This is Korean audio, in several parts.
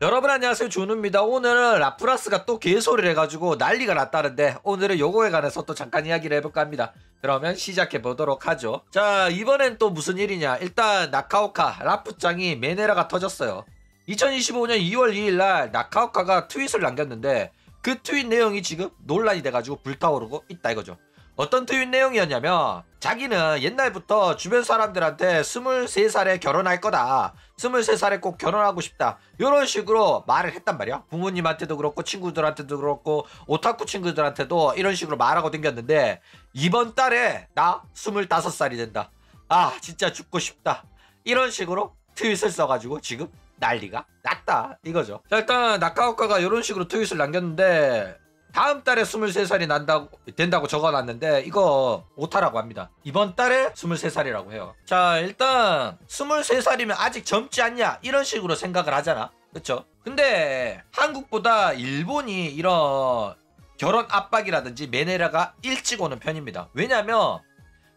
여러분 안녕하세요, 준우입니다. 오늘은 라프라스가 또 개소리를 해가지고 난리가 났다는데 오늘은 요거에 관해서 또 잠깐 이야기를 해볼까 합니다. 그러면 시작해보도록 하죠. 자, 이번엔 또 무슨 일이냐. 일단 나카오카 라프짱이 메네라가 터졌어요. 2025년 2월 2일날 나카오카가 트윗을 남겼는데 그 트윗 내용이 지금 논란이 돼가지고 불타오르고 있다 이거죠. 어떤 트윗 내용이었냐면 자기는 옛날부터 주변 사람들한테 23살에 결혼할 거다, 23살에 꼭 결혼하고 싶다, 이런 식으로 말을 했단 말이야. 부모님한테도 그렇고 친구들한테도 그렇고 오타쿠 친구들한테도 이런 식으로 말하고 댕겼는데 이번 달에 나 25살이 된다, 아 진짜 죽고 싶다, 이런 식으로 트윗을 써가지고 지금 난리가 났다 이거죠. 자, 일단 나카오카가 이런 식으로 트윗을 남겼는데 다음 달에 23살이 된다고 적어놨는데 이거 오타라고 합니다. 이번 달에 23살이라고 해요. 자, 일단 23살이면 아직 젊지 않냐 이런 식으로 생각을 하잖아, 그쵸? 근데 한국보다 일본이 이런 결혼 압박이라든지 메네라가 일찍 오는 편입니다. 왜냐면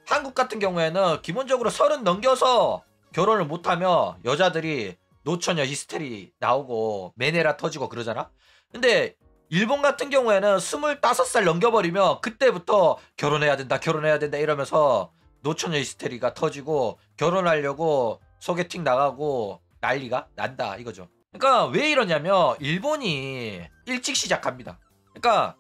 한국 같은 경우에는 기본적으로 30 넘겨서 결혼을 못하면 여자들이 노처녀 히스테리 나오고 메네라 터지고 그러잖아. 근데 일본 같은 경우에는 25살 넘겨버리면 그때부터 결혼해야 된다 이러면서 노처녀 히스테리가 터지고 결혼하려고 소개팅 나가고 난리가 난다 이거죠. 그러니까 왜 이러냐면 일본이 일찍 시작합니다. 그러니까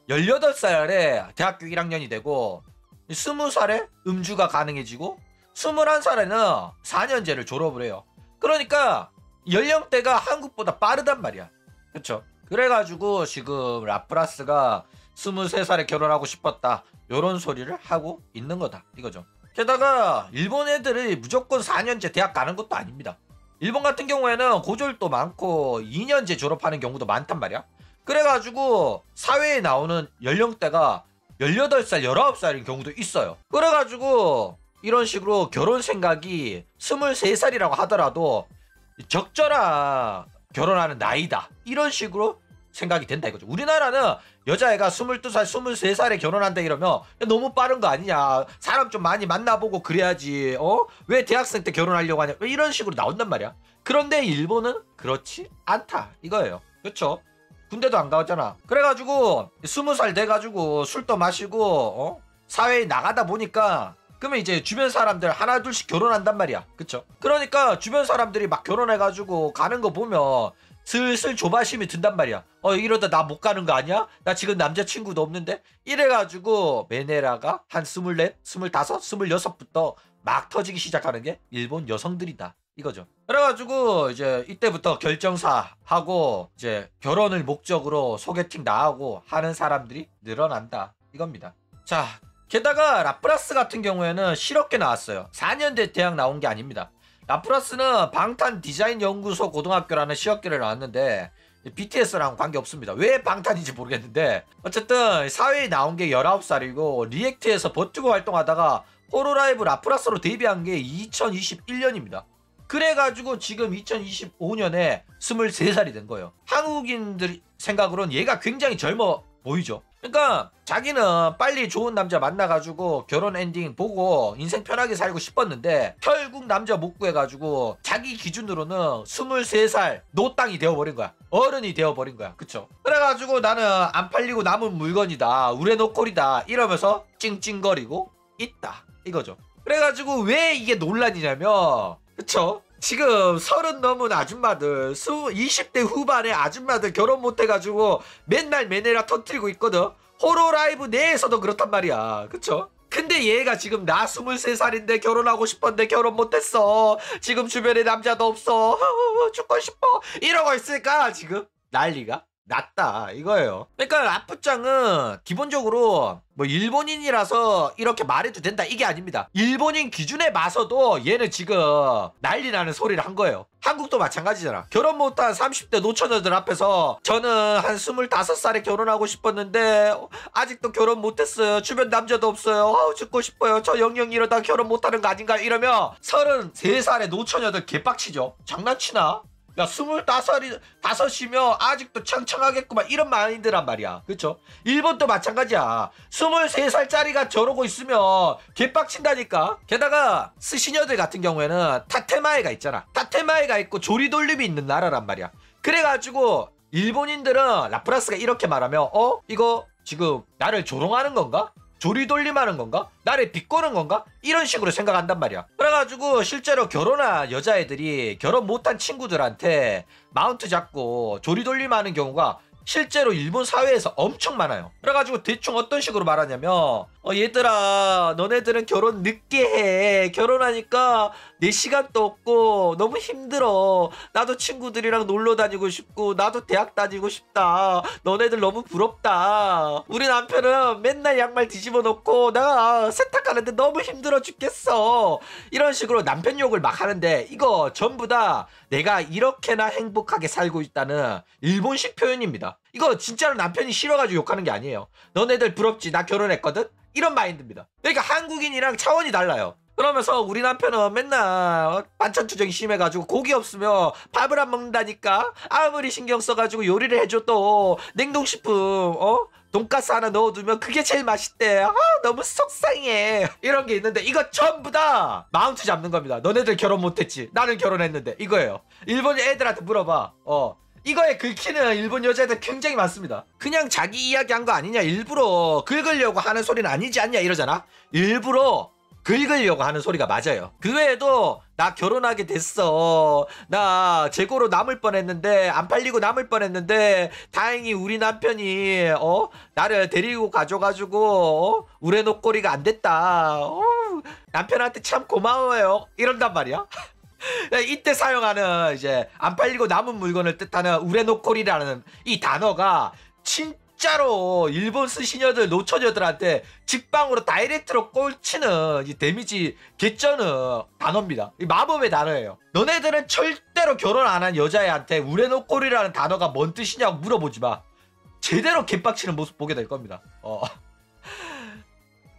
18살에 대학교 1학년이 되고 20살에 음주가 가능해지고 21살에는 4년제를 졸업을 해요. 그러니까 연령대가 한국보다 빠르단 말이야, 그쵸? 그래가지고 지금 라프라스가 23살에 결혼하고 싶었다 요런 소리를 하고 있는 거다 이거죠. 게다가 일본 애들이 무조건 4년제 대학 가는 것도 아닙니다. 일본 같은 경우에는 고졸도 많고 2년제 졸업하는 경우도 많단 말이야. 그래가지고 사회에 나오는 연령대가 18살 19살인 경우도 있어요. 그래가지고 이런 식으로 결혼 생각이 23살이라고 하더라도 적절한 결혼하는 나이다 이런 식으로 생각이 된다 이거죠. 우리나라는 여자애가 22살 23살에 결혼한다 이러면 너무 빠른 거 아니냐, 사람 좀 많이 만나보고 그래야지, 왜 대학생 때 결혼하려고 하냐, 왜 이런 식으로 나온단 말이야. 그런데 일본은 그렇지 않다 이거예요, 그쵸? 군대도 안 가잖아. 그래가지고 20살 돼가지고 술도 마시고 사회에 나가다 보니까 그러면 이제 주변 사람들 하나 둘씩 결혼한단 말이야, 그쵸? 그러니까 주변 사람들이 막 결혼해가지고 가는 거 보면 슬슬 조바심이 든단 말이야. 이러다 나 못 가는 거 아니야? 나 지금 남자친구도 없는데? 이래가지고 메네라가 한 24, 25, 26부터 막 터지기 시작하는 게 일본 여성들이다 이거죠. 그래가지고 이제 이때부터 결정사 하고 이제 결혼을 목적으로 소개팅 나가고 하는 사람들이 늘어난다 이겁니다. 자, 게다가 라프라스 같은 경우에는 실업계 나왔어요. 4년대 대학 나온 게 아닙니다. 라프라스는 방탄 디자인 연구소 고등학교라는 실업계를 나왔는데 BTS랑 관계없습니다. 왜 방탄인지 모르겠는데 어쨌든 사회에 나온 게 19살이고 리액트에서 버티고 활동하다가 호로라이브 라프라스로 데뷔한 게 2021년입니다. 그래가지고 지금 2025년에 23살이 된 거예요. 한국인들 생각으로는 얘가 굉장히 젊어 보이죠. 그러니까 자기는 빨리 좋은 남자 만나가지고 결혼 엔딩 보고 인생 편하게 살고 싶었는데 결국 남자 못 구해가지고 자기 기준으로는 23살 노땅이 되어버린 거야. 어른이 되어버린 거야, 그쵸? 그래가지고 나는 안 팔리고 남은 물건이다, 우레노콜이다 이러면서 찡찡거리고 있다 이거죠. 그래가지고 왜 이게 논란이냐면, 그쵸? 지금 30 넘은 아줌마들, 20대 후반의 아줌마들 결혼 못해가지고 맨날 메네라 터뜨리고 있거든. 호로라이브 내에서도 그렇단 말이야, 그쵸? 근데 얘가 지금 나 23살인데 결혼하고 싶었는데 결혼 못했어, 지금 주변에 남자도 없어, 죽고 싶어 이러고 있으니까 지금 난리가 났다 이거예요. 그러니까 라프짱은 기본적으로 뭐 일본인이라서 이렇게 말해도 된다 이게 아닙니다. 일본인 기준에 맞서도 얘는 지금 난리 나는 소리를 한 거예요. 한국도 마찬가지잖아. 결혼 못한 30대 노처녀들 앞에서 저는 한 25살에 결혼하고 싶었는데 아직도 결혼 못했어요, 주변 남자도 없어요, 죽고 싶어요, 저 영영 이러다 결혼 못하는 거 아닌가 이러면 33살의 노처녀들 개빡치죠. 장난치나? 야, 25이면 아직도 창창하겠구만 이런 마인드란 말이야, 그쵸? 일본도 마찬가지야. 23살짜리가 저러고 있으면 개빡친다니까. 게다가 스시녀들 같은 경우에는 타테마에가 있잖아. 타테마에가 있고 조리돌림이 있는 나라란 말이야. 그래가지고 일본인들은 라프라스가 이렇게 말하면 이거 지금 나를 조롱하는 건가? 조리돌림하는 건가? 나를 비꼬는 건가? 이런 식으로 생각한단 말이야. 그래가지고 실제로 결혼한 여자애들이 결혼 못한 친구들한테 마운트 잡고 조리돌림하는 경우가 실제로 일본 사회에서 엄청 많아요. 그래가지고 대충 어떤 식으로 말하냐면 얘들아 너네들은 결혼 늦게 해. 결혼하니까 내 시간도 없고 너무 힘들어. 나도 친구들이랑 놀러 다니고 싶고 나도 대학 다니고 싶다. 너네들 너무 부럽다. 우리 남편은 맨날 양말 뒤집어 놓고 내가 세탁하는데 너무 힘들어 죽겠어. 이런 식으로 남편 욕을 막 하는데 이거 전부 다 내가 이렇게나 행복하게 살고 있다는 일본식 표현입니다. 이거 진짜로 남편이 싫어가지고 욕하는 게 아니에요. 너네들 부럽지? 나 결혼했거든? 이런 마인드입니다. 그러니까 한국인이랑 차원이 달라요. 그러면서 우리 남편은 맨날 반찬 투정이 심해가지고 고기 없으면 밥을 안 먹는다니까. 아무리 신경 써가지고 요리를 해줘도 냉동식품 돈가스 하나 넣어두면 그게 제일 맛있대. 너무 속상해. 이런 게 있는데 이거 전부 다 마운트 잡는 겁니다. 너네들 결혼 못했지? 나는 결혼했는데. 이거예요. 일본 애들한테 물어봐. 이거에 긁히는 일본 여자애들 굉장히 많습니다. 그냥 자기 이야기한 거 아니냐, 일부러 긁으려고 하는 소리는 아니지 않냐 이러잖아. 일부러 긁으려고 하는 소리가 맞아요. 그 외에도 나 결혼하게 됐어. 나 재고로 남을 뻔했는데 안 팔리고 남을 뻔했는데 다행히 우리 남편이 나를 데리고 가져가지고 우레노꼬리가 안 됐다. 남편한테 참 고마워요. 이런단 말이야. 이때 사용하는 이제 안 팔리고 남은 물건을 뜻하는 우레노코리라는 이 단어가 진짜로 일본 스시녀들 노처녀들한테 직방으로 다이렉트로 꼴치는 이 데미지 개쩌는 단어입니다. 이 마법의 단어예요. 너네들은 절대로 결혼 안 한 여자애한테 우레노코리라는 단어가 뭔 뜻이냐고 물어보지 마. 제대로 개빡치는 모습 보게 될 겁니다.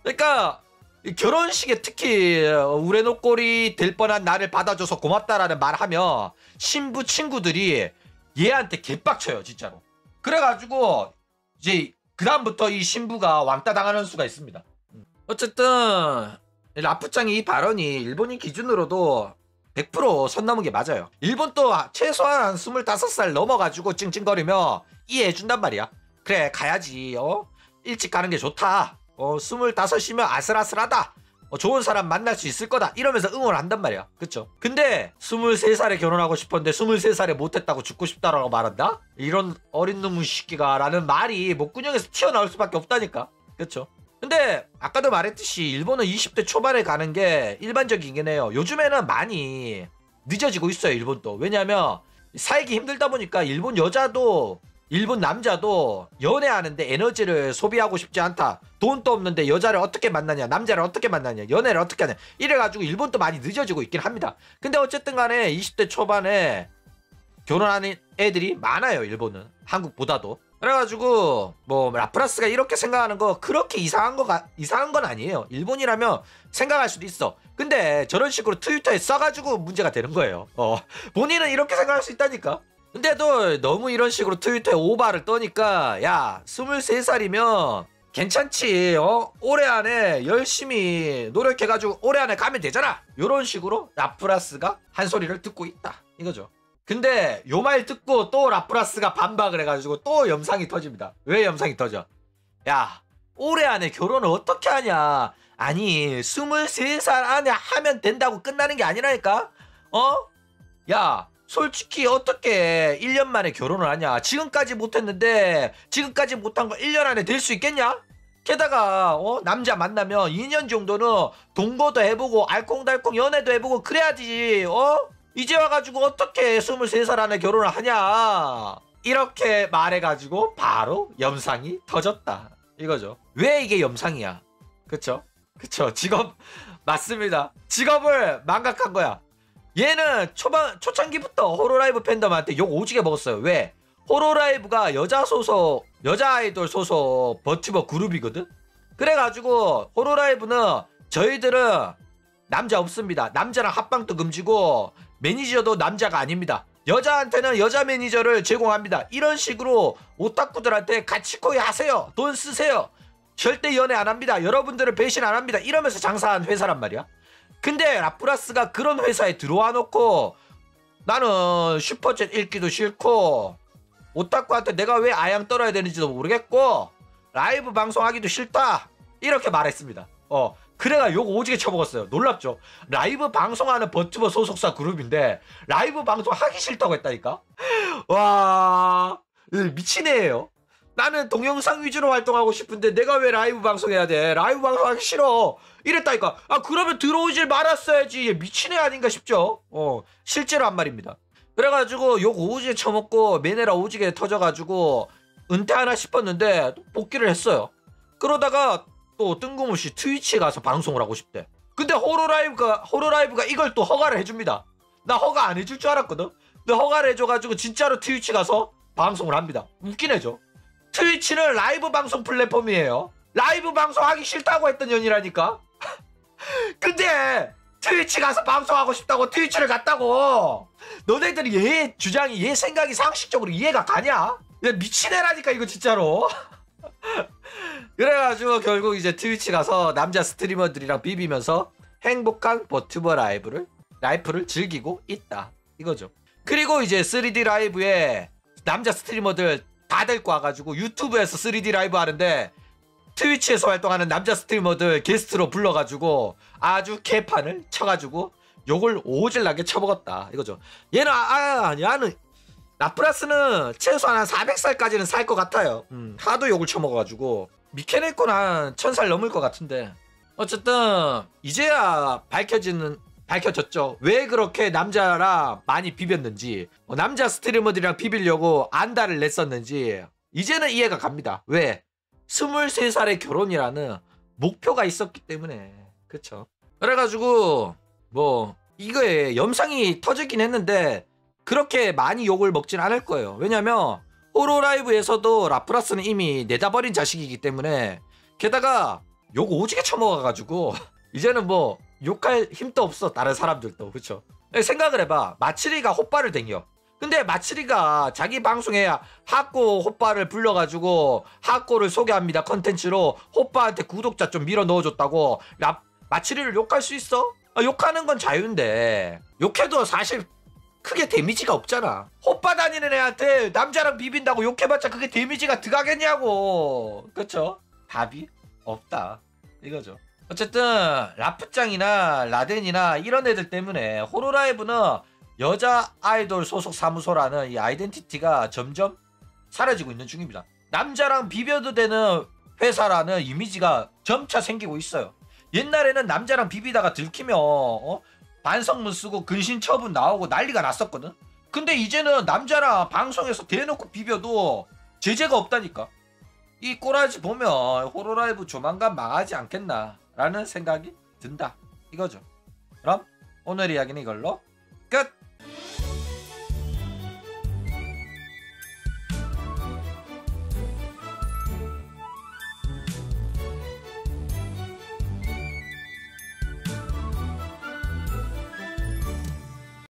그러니까 결혼식에 특히 우레노꼴이 될 뻔한 나를 받아줘서 고맙다라는 말하면 신부 친구들이 얘한테 개빡쳐요 진짜로. 그래가지고 이제 그 다음부터 이 신부가 왕따 당하는 수가 있습니다. 어쨌든 라프짱이 이 발언이 일본인 기준으로도 100% 선 넘은 게 맞아요. 일본도 최소한 25살 넘어가지고 찡찡거리며 이해해준단 말이야. 그래 가야지. 일찍 가는 게 좋다. 25이면 아슬아슬하다. 좋은 사람 만날 수 있을 거다. 이러면서 응원한단 말이야. 그쵸? 근데 23살에 결혼하고 싶었는데 23살에 못했다고 죽고 싶다라고 말한다? 이런 어린 놈의 새끼가 라는 말이 목구멍에서 튀어나올 수밖에 없다니까. 그쵸? 근데 아까도 말했듯이 일본은 20대 초반에 가는 게 일반적이긴 해요. 요즘에는 많이 늦어지고 있어요 일본도. 왜냐면 살기 힘들다 보니까 일본 여자도 일본 남자도 연애하는데 에너지를 소비하고 싶지 않다. 돈도 없는데 여자를 어떻게 만나냐, 남자를 어떻게 만나냐, 연애를 어떻게 하냐, 이래가지고 일본도 많이 늦어지고 있긴 합니다. 근데 어쨌든 간에 20대 초반에 결혼하는 애들이 많아요 일본은. 한국보다도. 그래가지고 뭐 라프라스가 이렇게 생각하는 거 그렇게 이상한 건 아니에요. 일본이라면 생각할 수도 있어. 근데 저런 식으로 트위터에 써가지고 문제가 되는 거예요. 본인은 이렇게 생각할 수 있다니까. 근데도 너무 이런 식으로 트위터에 오바를 떠니까 야 23살이면 괜찮지. 올해 안에 열심히 노력해가지고 올해 안에 가면 되잖아. 요런 식으로 라프라스가 한 소리를 듣고 있다 이거죠. 근데 요 말 듣고 또 라프라스가 반박을 해가지고 또 염상이 터집니다. 왜 염상이 터져? 야 올해 안에 결혼을 어떻게 하냐. 아니 23살 안에 하면 된다고 끝나는 게 아니라니까. 야 솔직히 어떻게 1년 만에 결혼을 하냐. 지금까지 못했는데 지금까지 못한 거 1년 안에 될 수 있겠냐? 게다가 남자 만나면 2년 정도는 동거도 해보고 알콩달콩 연애도 해보고 그래야지. 이제 와가지고 어떻게 23살 안에 결혼을 하냐. 이렇게 말해가지고 바로 염상이 터졌다 이거죠. 왜 이게 염상이야? 그쵸? 직업 맞습니다. 직업을 망각한 거야. 얘는 초창기부터 호로라이브 팬덤한테 욕 오지게 먹었어요. 왜? 호로라이브가 여자 아이돌 소속 버티버 그룹이거든? 그래가지고 호로라이브는 저희들은 남자 없습니다. 남자랑 합방도 금지고 매니저도 남자가 아닙니다. 여자한테는 여자 매니저를 제공합니다. 이런 식으로 오타쿠들한테 가치코이 하세요. 돈 쓰세요. 절대 연애 안 합니다. 여러분들을 배신 안 합니다. 이러면서 장사한 회사란 말이야. 근데 라프라스가 그런 회사에 들어와 놓고 나는 슈퍼챗 읽기도 싫고 오타쿠한테 내가 왜 아양 떨어야 되는지도 모르겠고 라이브 방송하기도 싫다 이렇게 말했습니다. 그래가 욕 오지게 쳐먹었어요. 놀랍죠? 라이브 방송하는 버튜버 소속사 그룹인데 라이브 방송 하기 싫다고 했다니까? 와 미친 애예요. 나는 동영상 위주로 활동하고 싶은데 내가 왜 라이브 방송해야 돼? 라이브 방송하기 싫어 이랬다니까. 그러면 들어오질 말았어야지. 미친 애 아닌가 싶죠? 실제로 한 말입니다. 그래가지고 욕 오지게 쳐먹고 메네라 오지게 터져가지고 은퇴하나 싶었는데 복귀를 했어요. 그러다가 또 뜬금없이 트위치에 가서 방송을 하고 싶대. 근데 호로라이브가 이걸 또 허가를 해줍니다. 나 허가 안 해줄 줄 알았거든. 근데 허가를 해줘가지고 진짜로 트위치 가서 방송을 합니다. 웃긴 애죠. 트위치는 라이브 방송 플랫폼이에요. 라이브 방송 하기 싫다고 했던 년이라니까. 근데 트위치 가서 방송하고 싶다고 트위치를 갔다고. 너네들이 얘 주장이 얘 생각이 상식적으로 이해가 가냐? 야, 미친 애라니까 이거 진짜로. 그래가지고 결국 이제 트위치 가서 남자 스트리머들이랑 비비면서 행복한 버튜버 라이프를 즐기고 있다 이거죠. 그리고 이제 3D 라이브에 남자 스트리머들 다 데리고 와가지고 유튜브에서 3D 라이브 하는데 트위치에서 활동하는 남자 스트리머들 게스트로 불러가지고 아주 개판을 쳐가지고 욕을 오질나게 쳐먹었다 이거죠. 얘는 얘는 라프라스는 최소한 한 400살까지는 살 것 같아요. 하도 욕을 쳐먹어가지고 미케네코는 한 1000살 넘을 것 같은데 어쨌든 이제야 밝혀졌죠. 왜 그렇게 남자랑 많이 비볐는지 남자 스트리머들이랑 비비려고 안달을 냈었는지 이제는 이해가 갑니다. 왜? 23살의 결혼이라는 목표가 있었기 때문에. 그쵸. 그래가지고 뭐 이거에 염상이 터지긴 했는데 그렇게 많이 욕을 먹진 않을 거예요. 왜냐면 호로라이브에서도 라프라스는 이미 내다버린 자식이기 때문에 게다가 욕 오지게 쳐먹어가지고 이제는 뭐 욕할 힘도 없어. 다른 사람들도. 그쵸. 생각을 해봐. 마츠리가 호빠를 댕겨. 근데 마츠리가 자기 방송에 하꼬 호빠를 불러가지고 하꼬를 소개합니다 컨텐츠로 호빠한테 구독자 좀 밀어 넣어줬다고 마츠리를 욕할 수 있어? 욕하는 건 자유인데 욕해도 사실 크게 데미지가 없잖아. 호빠 다니는 애한테 남자랑 비빈다고 욕해봤자 그게 데미지가 들어가겠냐고. 그쵸? 답이 없다 이거죠. 어쨌든 라프짱이나 라덴이나 이런 애들 때문에 호로라이브는 여자 아이돌 소속 사무소라는 이 아이덴티티가 점점 사라지고 있는 중입니다. 남자랑 비벼도 되는 회사라는 이미지가 점차 생기고 있어요. 옛날에는 남자랑 비비다가 들키면 반성문 쓰고 근신 처분 나오고 난리가 났었거든. 근데 이제는 남자랑 방송에서 대놓고 비벼도 제재가 없다니까. 이 꼬라지 보면 호로라이브 조만간 망하지 않겠나 라는 생각이 든다 이거죠. 그럼 오늘 이야기는 이걸로 끝.